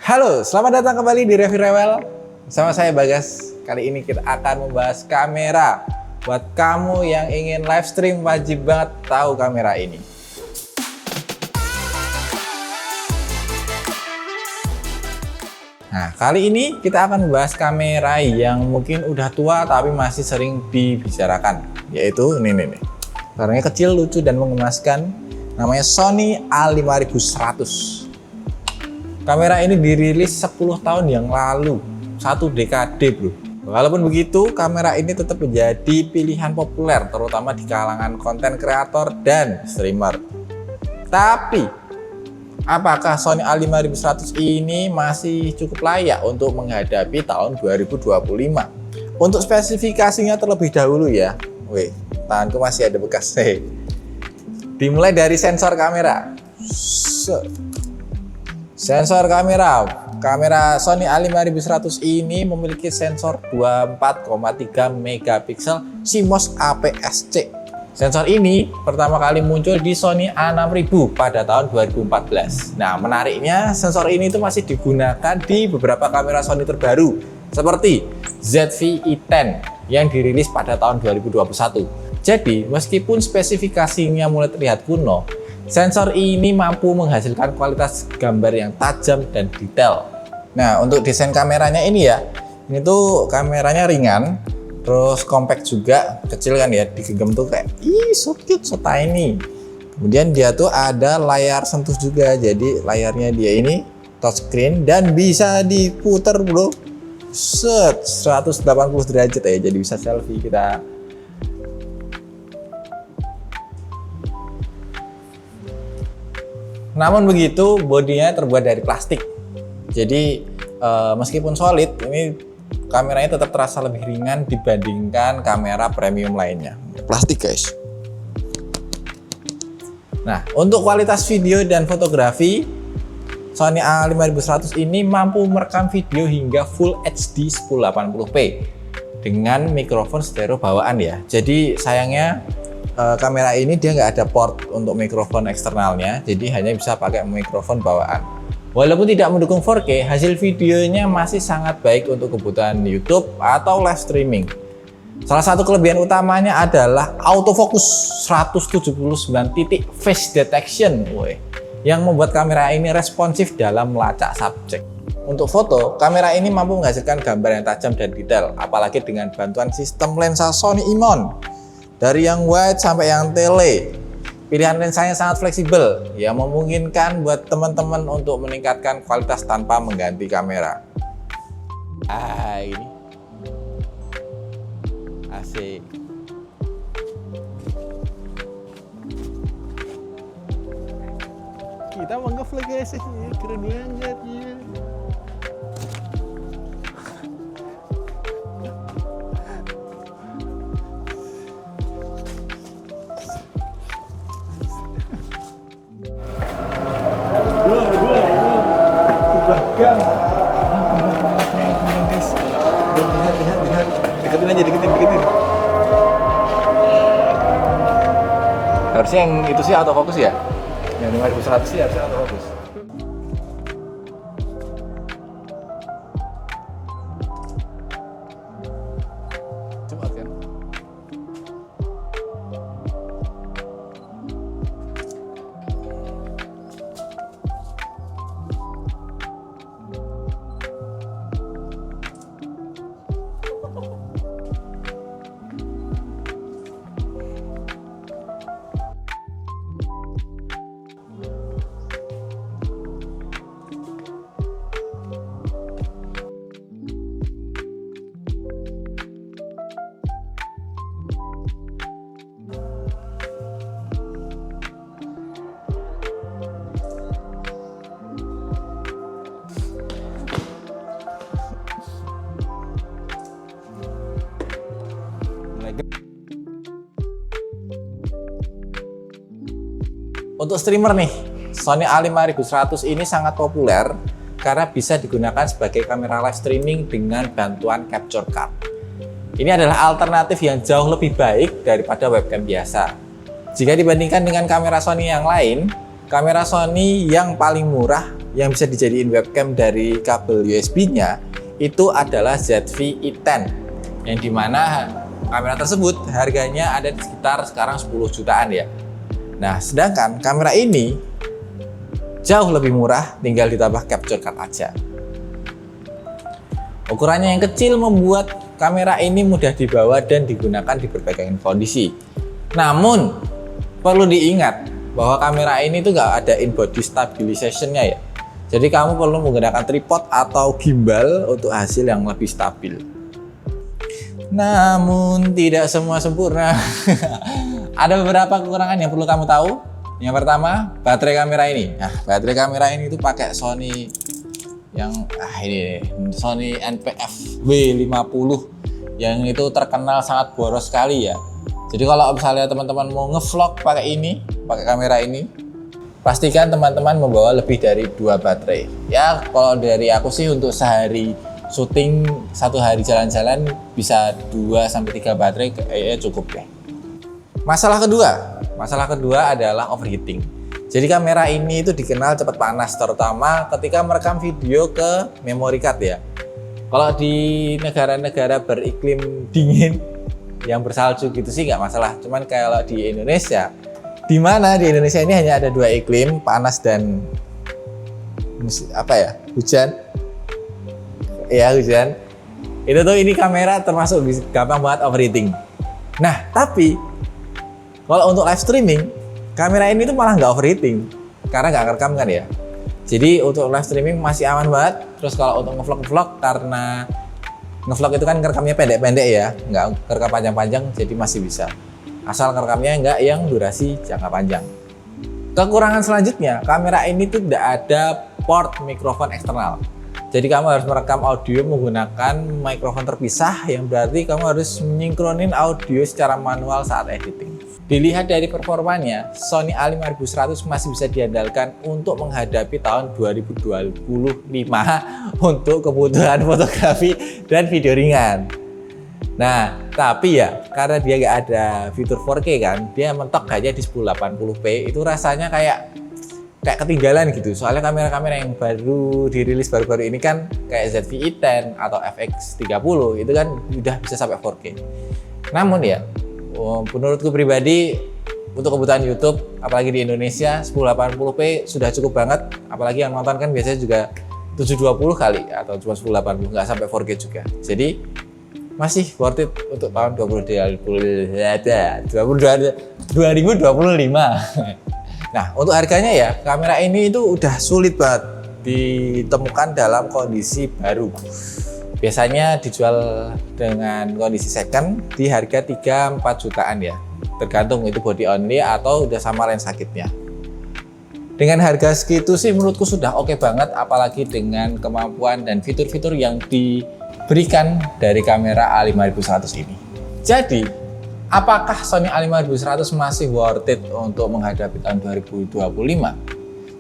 Halo, selamat datang kembali di Review Rewel. Sama saya Bagas. Kali ini kita akan membahas kamera. Buat kamu yang ingin live stream, wajib banget tahu kamera ini. Nah, kali ini kita akan membahas kamera yang mungkin udah tua tapi masih sering dibicarakan, yaitu ini nih. Kameranya kecil, lucu, dan mengemaskan. Namanya Sony A5100. Kamera ini dirilis 10 tahun yang lalu, 1 dekade bro. Walaupun begitu, kamera ini tetap menjadi pilihan populer, terutama di kalangan konten kreator dan streamer. Tapi, apakah Sony A5100 ini masih cukup layak untuk menghadapi tahun 2025? Untuk spesifikasinya terlebih dahulu ya. Wih, tanganku masih ada bekasnya. Dimulai dari sensor kamera. Sensor kamera Sony A5100 ini memiliki sensor 24,3 megapiksel CMOS APS-C. Sensor ini pertama kali muncul di Sony A6000 pada tahun 2014. Nah, menariknya sensor ini itu masih digunakan di beberapa kamera Sony terbaru seperti ZV-E10 yang dirilis pada tahun 2021. Jadi, meskipun spesifikasinya mulai terlihat kuno, sensor ini mampu menghasilkan kualitas gambar yang tajam dan detail. Nah, untuk desain kameranya ini ya, ini tuh kameranya ringan, terus compact juga, kecil kan ya, digenggam tuh kayak, so cute, so tiny. Kemudian dia tuh ada layar sentuh juga, jadi layarnya dia ini touchscreen dan bisa diputer bro, 180 derajat ya, jadi bisa selfie kita. Namun begitu, bodinya terbuat dari plastik. Jadi meskipun solid, ini kameranya tetap terasa lebih ringan dibandingkan kamera premium lainnya. Plastik guys. Nah, untuk kualitas video dan fotografi, Sony A5100 ini mampu merekam video hingga Full HD 1080p dengan mikrofon stereo bawaan ya. Jadi sayangnya kamera ini dia nggak ada port untuk mikrofon eksternalnya, jadi hanya bisa pakai mikrofon bawaan. Walaupun tidak mendukung 4K, hasil videonya masih sangat baik untuk kebutuhan YouTube atau live streaming. Salah satu kelebihan utamanya adalah autofocus 179 titik face detection, yang membuat kamera ini responsif dalam melacak subjek. Untuk foto, kamera ini mampu menghasilkan gambar yang tajam dan detail, apalagi dengan bantuan sistem lensa Sony IMON. Dari yang wide sampai yang tele, pilihan lensanya sangat fleksibel, yang memungkinkan buat teman-teman untuk meningkatkan kualitas tanpa mengganti kamera. Ini asik. Kita mau nge-vlog guys, keren banget ya. Lihat, deketin. Harusnya yang itu sih autofocus ya? Yang 5100 sih harusnya autofocus. Cepat kan? Untuk streamer nih, Sony A5100 ini sangat populer karena bisa digunakan sebagai kamera live streaming dengan bantuan capture card. Ini adalah alternatif yang jauh lebih baik daripada webcam biasa. Jika dibandingkan dengan kamera Sony yang lain, kamera Sony yang paling murah yang bisa dijadiin webcam dari kabel USB-nya itu adalah ZV-E10, yang dimana kamera tersebut harganya ada di sekitar sekarang 10 jutaan ya. Nah, sedangkan kamera ini jauh lebih murah, tinggal ditambah capture card aja. Ukurannya yang kecil membuat kamera ini mudah dibawa dan digunakan di berbagai kondisi. Namun, perlu diingat bahwa kamera ini tuh nggak ada in-body stabilization-nya ya. Jadi kamu perlu menggunakan tripod atau gimbal untuk hasil yang lebih stabil. Namun, tidak semua sempurna. Ada beberapa kekurangan yang perlu kamu tahu. Yang pertama, baterai kamera ini. Nah, baterai kamera ini tuh pakai Sony yang ini Sony NPF W50 yang itu terkenal sangat boros sekali ya. Jadi kalau misalnya teman-teman mau ngevlog pakai kamera ini, pastikan teman-teman membawa lebih dari 2 baterai. Ya kalau dari aku sih untuk sehari syuting, 1 hari jalan-jalan bisa 2-3 baterai kayaknya cukup deh. Masalah kedua adalah overheating. Jadi kamera ini itu dikenal cepat panas, terutama ketika merekam video ke memory card ya. Kalau di negara-negara beriklim dingin yang bersalju gitu sih nggak masalah. Cuman kalau di Indonesia, di mana di Indonesia ini hanya ada 2 iklim, panas dan hujan. Ya hujan. Itu tuh ini kamera termasuk gampang banget overheating. Nah tapi kalau untuk live streaming, kamera ini tuh malah nggak overheating karena nggak ngerekam kan ya. Jadi untuk live streaming masih aman banget. Terus kalau untuk ngevlog, karena ngevlog itu kan ngerekamnya pendek-pendek ya, nggak ngerekam panjang-panjang, jadi masih bisa. Asal ngerekamnya nggak yang durasi jangka panjang. Kekurangan selanjutnya, kamera ini tuh tidak ada port mikrofon eksternal. Jadi kamu harus merekam audio menggunakan mikrofon terpisah, yang berarti kamu harus menynkronin audio secara manual saat editing. Dilihat dari performanya, Sony A5100 masih bisa diandalkan untuk menghadapi tahun 2025 untuk kebutuhan fotografi dan video ringan. Nah, tapi ya karena dia nggak ada fitur 4K kan, dia mentok aja di 1080p, itu rasanya kayak ketinggalan gitu. Soalnya kamera-kamera yang baru dirilis baru-baru ini kan kayak ZV-E10 atau FX30 itu kan udah bisa sampai 4K. Namun ya, menurutku pribadi untuk kebutuhan YouTube, apalagi di Indonesia, 1080p sudah cukup banget. Apalagi yang nonton kan biasanya juga 720 kali atau cuma 1080, nggak sampai 4K juga. Jadi masih worth it untuk tahun 2025. Nah, untuk harganya ya, kamera ini itu udah sulit banget ditemukan dalam kondisi baru. Biasanya dijual dengan kondisi second di harga 3-4 jutaan ya. Tergantung itu body only atau udah sama lensa kitnya. Dengan harga segitu sih menurutku sudah oke banget, apalagi dengan kemampuan dan fitur-fitur yang diberikan dari kamera A5100 ini. Jadi, apakah Sony A5100 masih worth it untuk menghadapi tahun 2025?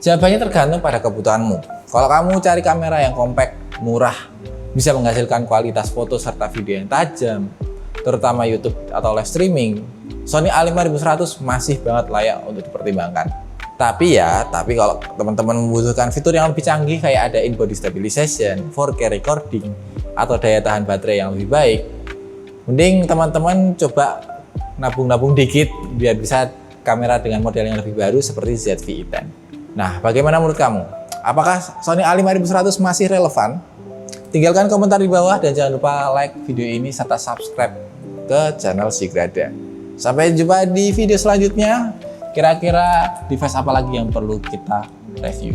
Jawabannya tergantung pada kebutuhanmu. Kalau kamu cari kamera yang compact, murah, bisa menghasilkan kualitas foto serta video yang tajam, terutama YouTube atau live streaming, Sony A5100 masih banget layak untuk dipertimbangkan. Tapi kalau teman-teman membutuhkan fitur yang lebih canggih kayak ada in-body stabilization, 4K recording, atau daya tahan baterai yang lebih baik, mending teman-teman coba nabung-nabung dikit biar bisa kamera dengan model yang lebih baru seperti ZV-E10. Nah, bagaimana menurut kamu? Apakah Sony A5100 masih relevan? Tinggalkan komentar di bawah dan jangan lupa like video ini serta subscribe ke channel Sigrada. Sampai jumpa di video selanjutnya. Kira-kira device apa lagi yang perlu kita review?